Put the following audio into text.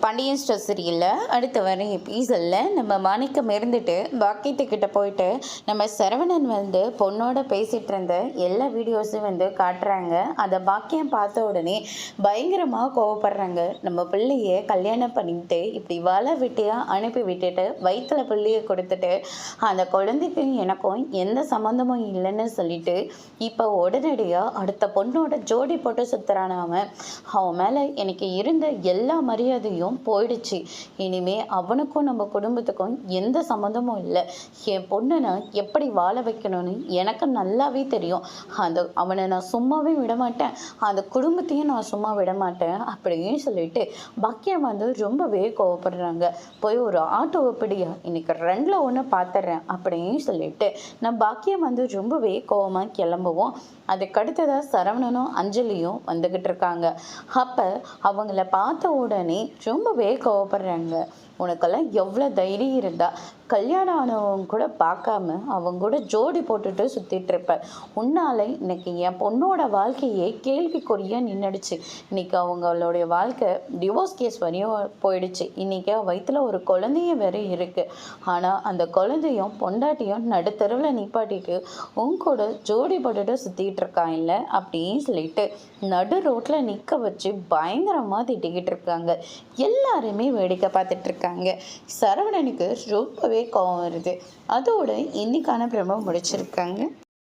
Pandian store சீரியலில் அடுத்து வர எபிசோடில் நம்ம மாணிக்கம் இருந்துட்டு பாக்கியத்துக்கிட்ட போயிட்டு நம்ம சரவணன் பொண்ணோட பேசிகிட்டு இருந்த எல்லா வீடியோஸும் காட்டுறாங்க. அதை பாக்கியம் பார்த்த உடனே பயங்கரமாக கோவப்படுறாங்க. நம்ம பிள்ளைய கல்யாணம் பண்ணிட்டு இப்படி வலை விட்டியாக அனுப்பி விட்டுட்டு வயிற்றில் பிள்ளைய கொடுத்துட்டு அந்த குழந்தைக்கு எனக்கும் எந்த சம்மந்தமும் இல்லைன்னு சொல்லிட்டு இப்போ உடனடியாக அடுத்த பொண்ணோட ஜோடி போட்டு சுற்றுறான அவன் மேலே எனக்கு இருந்த எல்லா மரியாதையும் போயிடுச்சு. இனிமே அவனுக்கும் நம்ம குடும்பத்துக்கும் எந்த சம்மந்தமும் இல்லை. என் பொண்ணை நான் எப்படி வாழ வைக்கணும்னு எனக்கு நல்லாவே தெரியும். அவனை நான் சும்மாவே விடமாட்டேன், அந்த குடும்பத்தையும் நான் சும்மா விடமாட்டேன் அப்படின்னு சொல்லிட்டு பாக்கியம் ரொம்பவே கோவப்படுறாங்க. போய் ஒரு ஆட்டோவை பிடியா, இன்னைக்கு 2ல் 1 பார்த்துட்றேன் அப்படின்னு சொல்லிட்டு நான் பாக்கியம் ரொம்பவே கோவமாக கிளம்புவோம். அதுக்கடுத்ததாக சரவணனும் அஞ்சலியும் வந்துக்கிட்டு இருக்காங்க. அப்போ அவங்கள பார்த்த உடனே ரொம்பவே கோவப்படுறாங்க. உனக்கெல்லாம் எவ்வளோ தைரியம் இருந்தா கல்யாணம் ஆனவங்க கூட பார்க்காம அவங்க கூட ஜோடி போட்டுட்டு சுற்றிட்டு இருப்ப. உன்னால இன்னைக்கு என் பொண்ணோட வாழ்க்கையே கேள்விக்குறியாக நின்றுடுச்சு. இன்னைக்கு அவங்களுடைய வாழ்க்கை டிவோர்ஸ் கேஸ் வரையும் போயிடுச்சு. இன்னைக்கு வயிற்றுல ஒரு குழந்தைய வேற இருக்கு. ஆனால் அந்த குழந்தையும் பொண்டாட்டியும் நடுத்தருவில் நிப்பாட்டிட்டு உங்க கூட ஜோடி போட்டுட்டு சுற்றிட்டு இருக்கான் இல்லை அப்படின்னு சொல்லிட்டு நடு ரோட்டில் நிற்க வச்சு பயங்கரமாக திட்டிக்கிட்டு இருக்காங்க. எல்லாருமே வேடிக்கை பார்த்துட்டு இருக்காங்க. சரவணனுக்கு ரொம்பவே கோவம் வருது. அதோட இன்னைக்கான பிரமோ முடிச்சிருக்காங்க.